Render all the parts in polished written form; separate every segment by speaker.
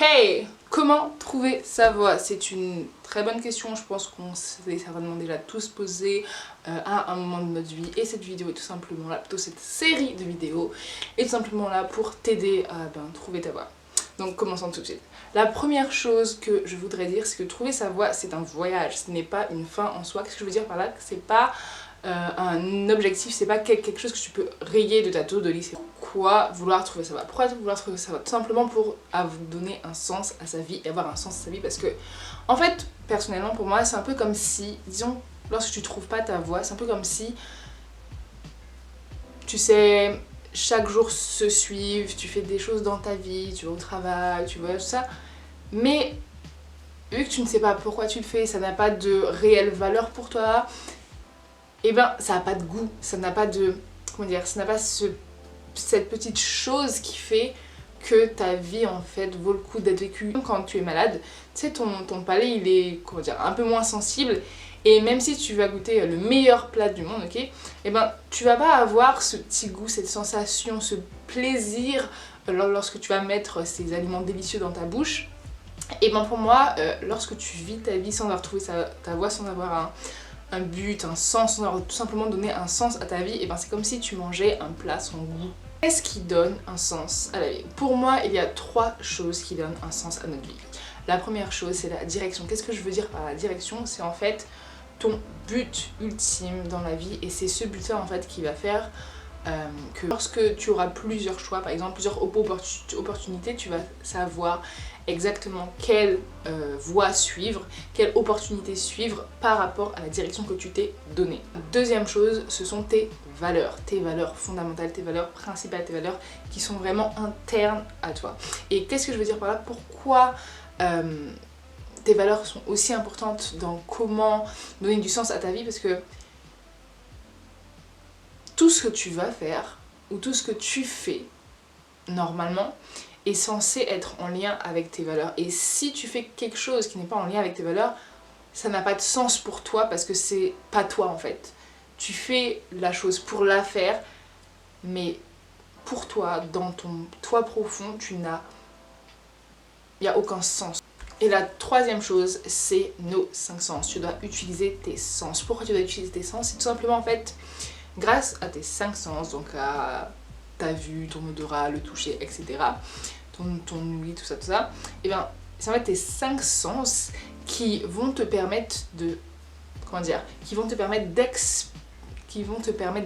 Speaker 1: Hey! Comment trouver sa voix? C'est une très bonne question, je pense qu'on s'est certainement déjà tous posé à un moment de notre vie. Et cette vidéo est tout simplement là, plutôt cette série de vidéos, est tout simplement là pour t'aider à trouver ta voix. Donc commençons tout de suite. La première chose que je voudrais dire, c'est que trouver sa voix, c'est un voyage, ce n'est pas une fin en soi. Qu'est-ce que je veux dire par là? C'est pas un objectif, c'est pas quelque chose que tu peux rayer de ta to-do list. Pourquoi vouloir trouver sa voie? Pourquoi vouloir trouver sa voie? Tout simplement pour donner un sens à sa vie et avoir un sens à sa vie, parce que en fait, personnellement pour moi, c'est un peu comme si, disons, lorsque tu trouves pas ta voie, c'est un peu comme si, tu sais, chaque jour se suivent, tu fais des choses dans ta vie, tu vas au travail, tu vois tout ça, mais vu que tu ne sais pas pourquoi tu le fais, ça n'a pas de réelle valeur pour toi, et ben ça n'a pas de goût, ça n'a pas de, comment dire, ça n'a pas cette petite chose qui fait que ta vie en fait vaut le coup d'être vécue. Quand tu es malade, tu sais, ton palais il est, comment dire, un peu moins sensible, et même si tu vas goûter le meilleur plat du monde, ok, et ben tu vas pas avoir ce petit goût, cette sensation, ce plaisir lorsque tu vas mettre ces aliments délicieux dans ta bouche. Et ben pour moi, lorsque tu vis ta vie sans avoir trouvé ta voie, sans avoir un but, un sens, sans avoir tout simplement donné un sens à ta vie, et ben c'est comme si tu mangeais un plat sans goût. Qu'est-ce qui donne un sens à la vie? Pour moi, il y a 3 choses qui donnent un sens à notre vie. La première chose, c'est la direction. Qu'est-ce que je veux dire par la direction? C'est en fait ton but ultime dans la vie, et c'est ce but-là en fait qui va faire que lorsque tu auras plusieurs choix, par exemple plusieurs opportunités, tu vas savoir exactement quelle voie suivre, quelle opportunité suivre par rapport à la direction que tu t'es donnée. Deuxième chose, ce sont tes valeurs fondamentales, tes valeurs principales, tes valeurs qui sont vraiment internes à toi. Et qu'est-ce que je veux dire par là? Pourquoi tes valeurs sont aussi importantes dans comment donner du sens à ta vie? Parce que tout ce que tu vas faire ou tout ce que tu fais normalement est censé être en lien avec tes valeurs. Et si tu fais quelque chose qui n'est pas en lien avec tes valeurs, ça n'a pas de sens pour toi, parce que c'est pas toi en fait. Tu fais la chose pour la faire, mais pour toi, dans ton toi profond, il n'y a aucun sens. Et la troisième chose, c'est nos 5 sens. Tu dois utiliser tes sens. Pourquoi tu dois utiliser tes sens? C'est tout simplement en fait grâce à tes 5 sens, donc à ta vue, ton odorat, le toucher, etc. Ton ouïe, tout ça, et bien c'est en fait tes 5 sens qui vont te permettre de, comment dire, qui vont te permettre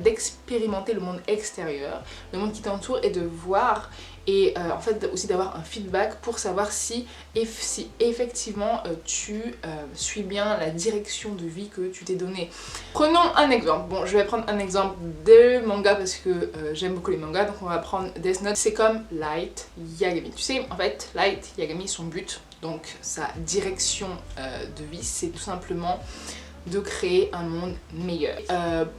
Speaker 1: d'expérimenter le monde extérieur, le monde qui t'entoure, et de voir, et en fait aussi d'avoir un feedback pour savoir si effectivement tu suis bien la direction de vie que tu t'es donnée. Prenons un exemple. Bon, je vais prendre un exemple de manga parce que j'aime beaucoup les mangas, donc on va prendre Death Note. C'est comme Light Yagami. Tu sais, en fait, Light Yagami, son but, donc sa direction de vie, c'est tout simplement de créer un monde meilleur.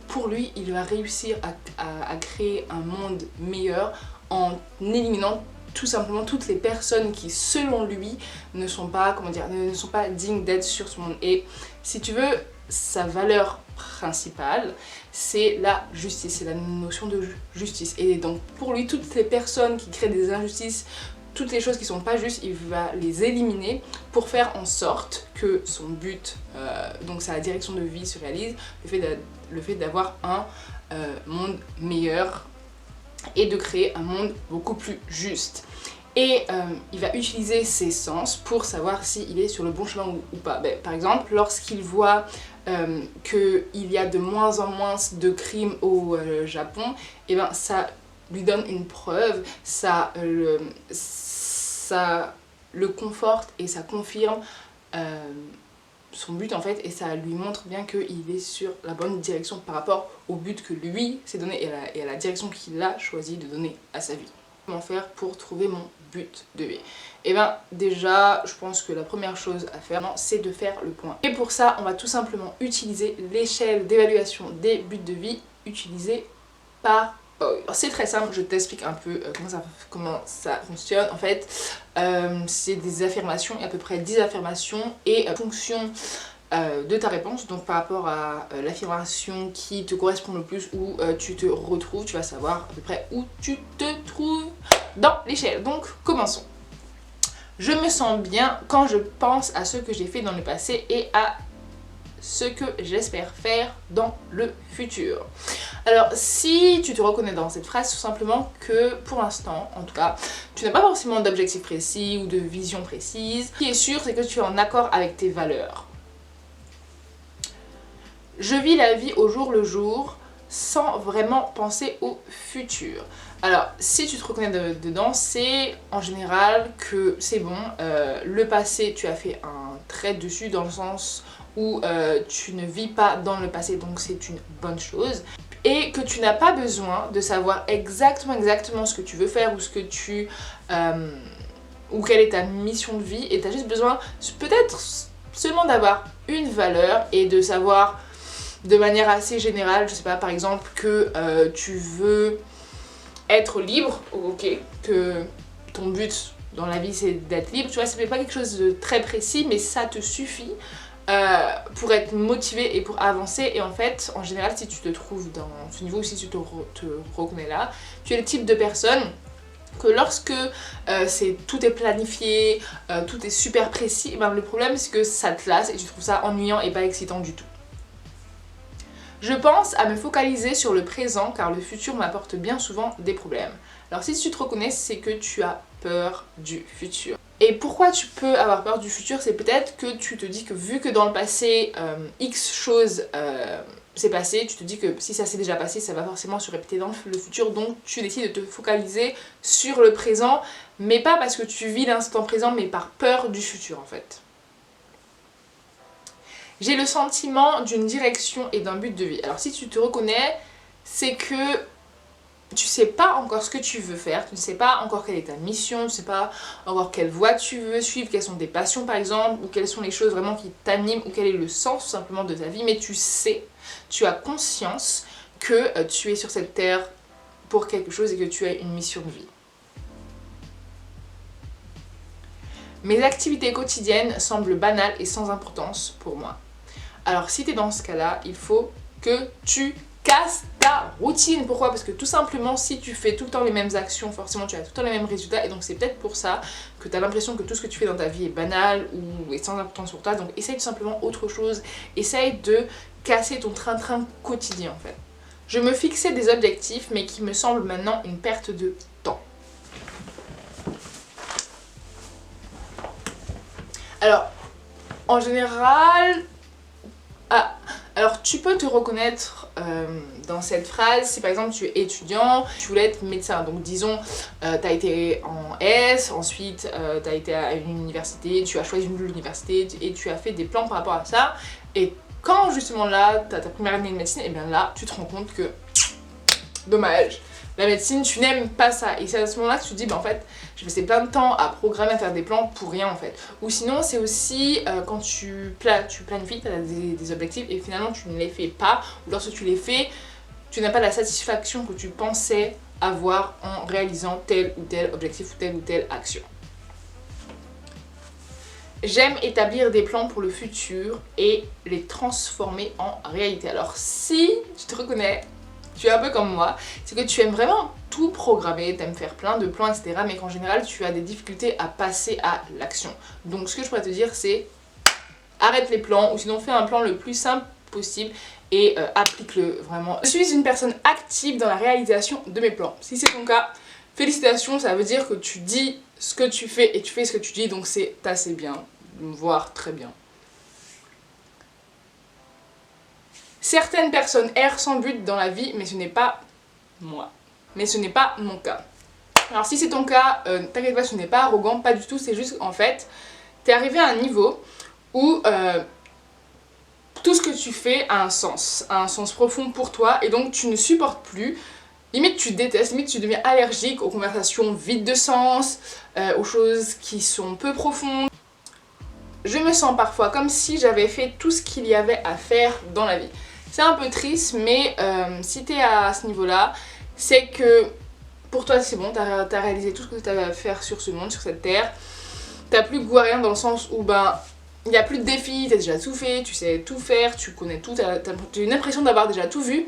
Speaker 1: Pour lui, il va réussir à créer un monde meilleur en éliminant tout simplement toutes les personnes qui, selon lui, ne sont pas, comment dire, ne sont pas dignes d'être sur ce monde. Et si tu veux, sa valeur principale, c'est la justice, c'est la notion de justice. Et donc pour lui, toutes les personnes qui créent des injustices, toutes les choses qui sont pas justes, il va les éliminer pour faire en sorte que son but, donc sa direction de vie, se réalise, le fait d'avoir un monde meilleur et de créer un monde beaucoup plus juste. Et il va utiliser ses sens pour savoir s'il est sur le bon chemin ou pas. Par exemple, lorsqu'il voit qu'il y a de moins en moins de crimes au Japon, et ben ça lui donne une preuve, ça le conforte et ça confirme son but en fait, et ça lui montre bien qu'il est sur la bonne direction par rapport au but que lui s'est donné et à la direction qu'il a choisi de donner à sa vie. Comment faire pour trouver mon but de vie? Et bien déjà, je pense que la première chose à faire, c'est de faire le point. Et pour ça, on va tout simplement utiliser l'échelle d'évaluation des buts de vie utilisée par c'est très simple, je t'explique un peu comment ça fonctionne. En fait, c'est des affirmations, il y a à peu près 10 affirmations, et en fonction de ta réponse, donc par rapport à l'affirmation qui te correspond le plus, où tu te retrouves, tu vas savoir à peu près où tu te trouves dans l'échelle. Donc commençons. Je me sens bien quand je pense à ce que j'ai fait dans le passé et à ce que j'espère faire dans le futur. Alors si tu te reconnais dans cette phrase, tout simplement que pour l'instant, en tout cas, tu n'as pas forcément d'objectif précis ou de vision précise. Ce qui est sûr, c'est que tu es en accord avec tes valeurs. Je vis la vie au jour le jour sans vraiment penser au futur. Alors, si tu te reconnais dedans, c'est en général que c'est bon, le passé, tu as fait un trait dessus dans le sens où tu ne vis pas dans le passé, donc c'est une bonne chose. Et que tu n'as pas besoin de savoir exactement ce que tu veux faire ou ce que tu... ou quelle est ta mission de vie, et tu as juste besoin peut-être seulement d'avoir une valeur et de savoir de manière assez générale, je sais pas, par exemple que tu veux être libre, ok, que ton but dans la vie c'est d'être libre, tu vois, c'est pas quelque chose de très précis, mais ça te suffit pour être motivé et pour avancer. Et en fait, en général, si tu te trouves dans ce niveau, si tu te reconnais là, tu es le type de personne que lorsque tout est planifié, tout est super précis, et ben, le problème c'est que ça te lasse et tu trouves ça ennuyant et pas excitant du tout. Je pense à me focaliser sur le présent car le futur m'apporte bien souvent des problèmes. Alors si tu te reconnais, c'est que tu as peur du futur. Et pourquoi tu peux avoir peur du futur? C'est peut-être que tu te dis que vu que dans le passé, X chose s'est passé, tu te dis que si ça s'est déjà passé, ça va forcément se répéter dans le futur, donc tu décides de te focaliser sur le présent, mais pas parce que tu vis l'instant présent, mais par peur du futur en fait. J'ai le sentiment d'une direction et d'un but de vie. Alors si tu te reconnais, c'est que tu sais pas encore ce que tu veux faire, tu ne sais pas encore quelle est ta mission, tu ne sais pas encore quelle voie tu veux suivre, quelles sont tes passions par exemple, ou quelles sont les choses vraiment qui t'animent, ou quel est le sens tout simplement de ta vie, mais tu sais, tu as conscience que tu es sur cette terre pour quelque chose et que tu as une mission de vie. Mes activités quotidiennes semblent banales et sans importance pour moi. Alors si tu es dans ce cas-là, il faut que tu casses ta routine. Pourquoi? Parce que tout simplement, si tu fais tout le temps les mêmes actions, forcément tu as tout le temps les mêmes résultats, et donc c'est peut-être pour ça que tu as l'impression que tout ce que tu fais dans ta vie est banal ou est sans importance pour toi. Donc essaye tout simplement autre chose, essaye de casser ton train-train quotidien en fait. Je me fixais des objectifs mais qui me semblent maintenant une perte de temps. Alors, en général... alors tu peux te reconnaître dans cette phrase si par exemple tu es étudiant, tu voulais être médecin, donc disons tu as été en S, ensuite tu as été à une université, tu as choisi l'université et tu as fait des plans par rapport à ça, et quand justement là tu as ta première année de médecine, et bien là tu te rends compte que dommage, la médecine tu n'aimes pas ça, et c'est à ce moment là que tu te dis bah en fait j'ai passé plein de temps à programmer, à faire des plans pour rien en fait. Ou sinon c'est aussi quand tu planifies, tu as des objectifs et finalement tu ne les fais pas, ou lorsque tu les fais, tu n'as pas la satisfaction que tu pensais avoir en réalisant tel ou tel objectif ou telle action. J'aime établir des plans pour le futur et les transformer en réalité. Alors si tu te reconnais, tu es un peu comme moi, c'est que tu aimes vraiment tout programmer, tu aimes faire plein de plans, etc. mais qu'en général tu as des difficultés à passer à l'action. Donc ce que je pourrais te dire c'est arrête les plans, ou sinon fais un plan le plus simple possible et applique-le vraiment. Je suis une personne active dans la réalisation de mes plans. Si c'est ton cas, félicitations, ça veut dire que tu dis ce que tu fais et tu fais ce que tu dis, donc c'est assez bien, voire très bien. Certaines personnes errent sans but dans la vie, mais ce n'est pas moi. Mais ce n'est pas mon cas. Alors si c'est ton cas, t'inquiète pas, ce n'est pas arrogant, pas du tout, c'est juste en fait, t'es arrivé à un niveau où tout ce que tu fais a un sens profond pour toi, et donc tu ne supportes plus, limite tu détestes, limite tu deviens allergique aux conversations vides de sens, aux choses qui sont peu profondes. Je me sens parfois comme si j'avais fait tout ce qu'il y avait à faire dans la vie. C'est un peu triste, mais si t'es à ce niveau-là, c'est que pour toi c'est bon, t'as réalisé tout ce que t'avais à faire sur ce monde, sur cette terre. T'as plus goût à rien dans le sens où ben il n'y a plus de défis, t'as déjà tout fait, tu sais tout faire, tu connais tout, t'as une impression d'avoir déjà tout vu.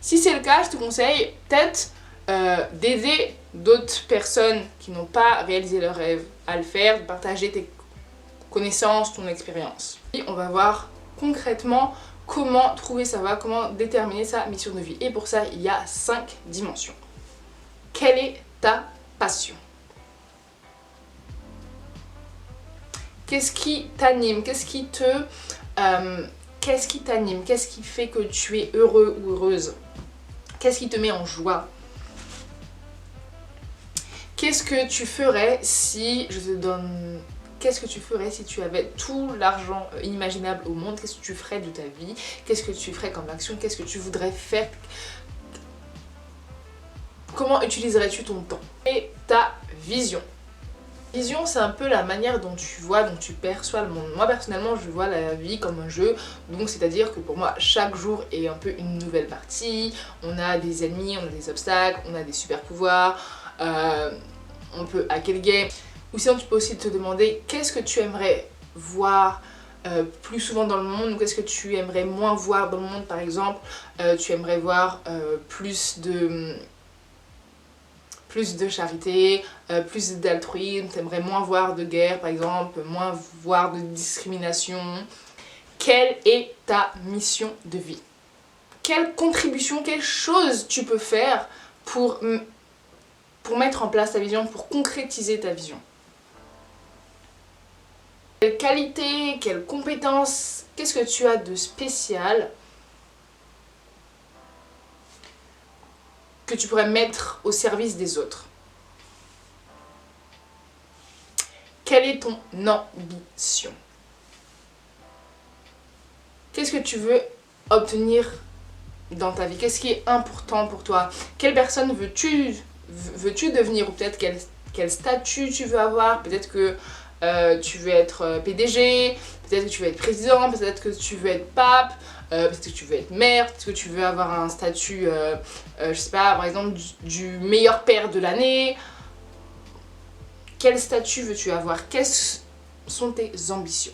Speaker 1: Si c'est le cas, je te conseille peut-être d'aider d'autres personnes qui n'ont pas réalisé leur rêve à le faire, de partager tes connaissances, ton expérience. Et on va voir concrètement comment trouver sa voie, comment déterminer sa mission de vie. Et pour ça, il y a 5 dimensions. Quelle est ta passion? Qu'est-ce qui t'anime? Qu'est-ce qui t'anime? Qu'est-ce qui fait que tu es heureux ou heureuse? Qu'est-ce qui te met en joie? Qu'est-ce que tu ferais si je te donne... Qu'est-ce que tu ferais si tu avais tout l'argent inimaginable au monde? Qu'est-ce que tu ferais de ta vie? Qu'est-ce que tu ferais comme action? Qu'est-ce que tu voudrais faire? Comment utiliserais-tu ton temps? Et ta vision. Vision, c'est un peu la manière dont tu vois, dont tu perçois le monde. Moi personnellement, je vois la vie comme un jeu, donc c'est-à-dire que pour moi, chaque jour est un peu une nouvelle partie. On a des ennemis, on a des obstacles, on a des super pouvoirs, on peut hacker le game. Ou sinon, tu peux aussi te demander qu'est-ce que tu aimerais voir plus souvent dans le monde, ou qu'est-ce que tu aimerais moins voir dans le monde. Par exemple, tu aimerais voir plus de charité, plus d'altruisme, tu aimerais moins voir de guerre par exemple, moins voir de discrimination. Quelle est ta mission de vie? Quelle contribution, quelle chose tu peux faire pour mettre en place ta vision, pour concrétiser ta vision? Quelle qualité, quelle compétence, qu'est-ce que tu as de spécial que tu pourrais mettre au service des autres? Quelle est ton ambition? Qu'est-ce que tu veux obtenir dans ta vie? Qu'est-ce qui est important pour toi? Quelle personne veux-tu devenir? Ou peut-être quel statut tu veux avoir? Peut-être que tu veux être PDG, peut-être que tu veux être président, peut-être que tu veux être pape, peut-être que tu veux être mère, peut-être que tu veux avoir un statut, je sais pas, par exemple du meilleur père de l'année. Quel statut veux-tu avoir? Quelles sont tes ambitions?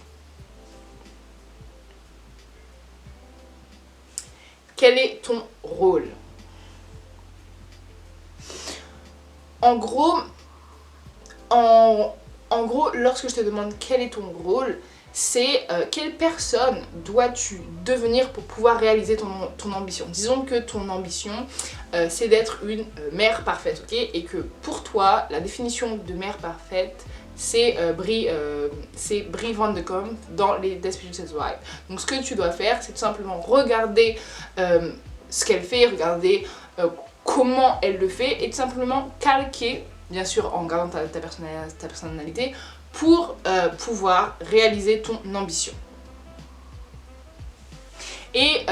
Speaker 1: Quel est ton rôle? En gros, lorsque je te demande quel est ton rôle, c'est quelle personne dois-tu devenir pour pouvoir réaliser ton ambition. Disons que ton ambition, c'est d'être une mère parfaite, ok? Et que pour toi, la définition de mère parfaite, c'est Brie Van de Kom dans les Desperate Housewives. Donc ce que tu dois faire, c'est tout simplement regarder ce qu'elle fait, regarder comment elle le fait, et tout simplement calquer, bien sûr en gardant ta personnalité, pour pouvoir réaliser ton ambition. Et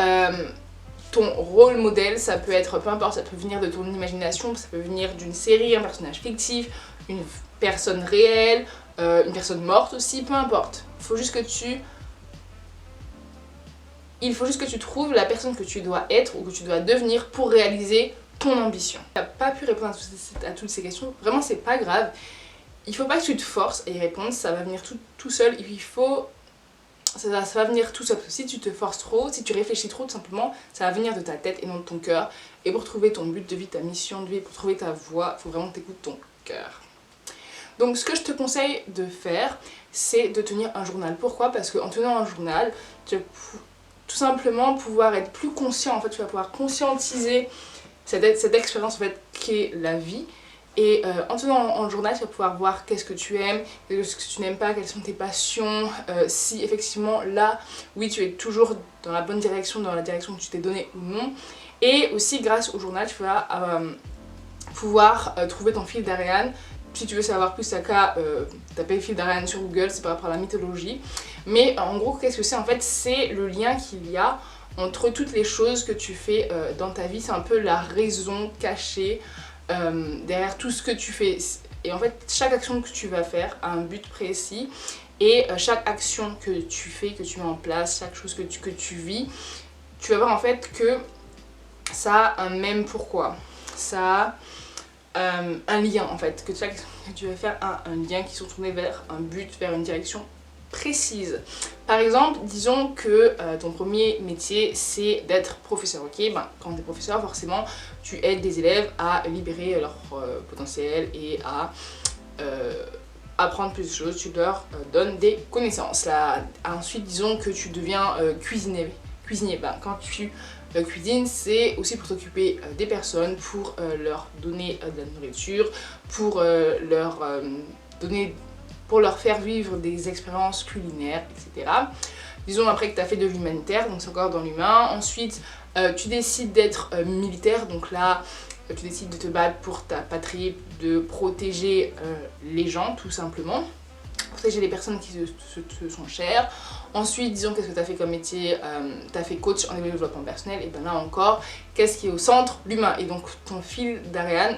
Speaker 1: ton rôle modèle, ça peut être, peu importe, ça peut venir de ton imagination, ça peut venir d'une série, un personnage fictif, une personne réelle, une personne morte aussi, peu importe. Il faut juste que tu trouves la personne que tu dois être ou que tu dois devenir pour réaliser ton ambition. Tu n'as pas pu répondre à toutes ces questions, vraiment c'est pas grave. Il faut pas que tu te forces à y répondre, ça va venir tout seul. Ça va venir tout seul. Si tu te forces trop, si tu réfléchis trop, tout simplement, ça va venir de ta tête et non de ton cœur. Et pour trouver ton but de vie, ta mission de vie, pour trouver ta voie, il faut vraiment que tu écoutes ton cœur. Donc ce que je te conseille de faire, c'est de tenir un journal. Pourquoi? Parce qu'en tenant un journal, tu vas tout simplement pouvoir être plus conscient. En fait, tu vas pouvoir conscientiser cette expérience en fait, qu'est la vie. Et en tenant le journal, tu vas pouvoir voir qu'est-ce que tu aimes, qu'est-ce que tu n'aimes pas, quelles sont tes passions, si effectivement là, oui, tu es toujours dans la bonne direction, dans la direction que tu t'es donnée ou non. Et aussi grâce au journal, tu vas pouvoir trouver ton fil d'Ariane. Si tu veux savoir plus, t'as qu'à taper fil d'Ariane sur Google, c'est par rapport à la mythologie. Mais en gros, qu'est-ce que c'est? En fait, c'est le lien qu'il y a entre toutes les choses que tu fais dans ta vie. C'est un peu la raison cachée derrière tout ce que tu fais. Et en fait, chaque action que tu vas faire a un but précis. Et chaque action que tu fais, que tu mets en place, chaque chose que tu vis, tu vas voir en fait que ça a un même pourquoi. Ça a un lien en fait. Que chaque action que tu vas faire a un lien qui sont tournés vers un but, vers une direction précises. Par exemple, disons que ton premier métier c'est d'être professeur, ok? Ben, quand tu es professeur, forcément, tu aides des élèves à libérer leur potentiel et à apprendre plus de choses, tu leur donnes des connaissances. Là, ensuite, disons que tu deviens cuisinier. Ben, quand tu cuisines, c'est aussi pour t'occuper des personnes, pour leur donner de la nourriture, pour pour leur faire vivre des expériences culinaires, etc. Disons après que tu as fait de l'humanitaire, donc c'est encore dans l'humain. Ensuite, tu décides d'être militaire, donc là, tu décides de te battre pour ta patrie, de protéger les gens, tout simplement. Protéger les personnes qui te sont chères. Ensuite, disons, qu'est-ce que tu as fait comme métier? Tu as fait coach en développement personnel, et bien là encore, qu'est-ce qui est au centre? L'humain. Et donc, ton fil d'Ariane,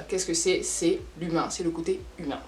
Speaker 1: qu'est-ce que c'est? C'est l'humain, c'est le côté humain.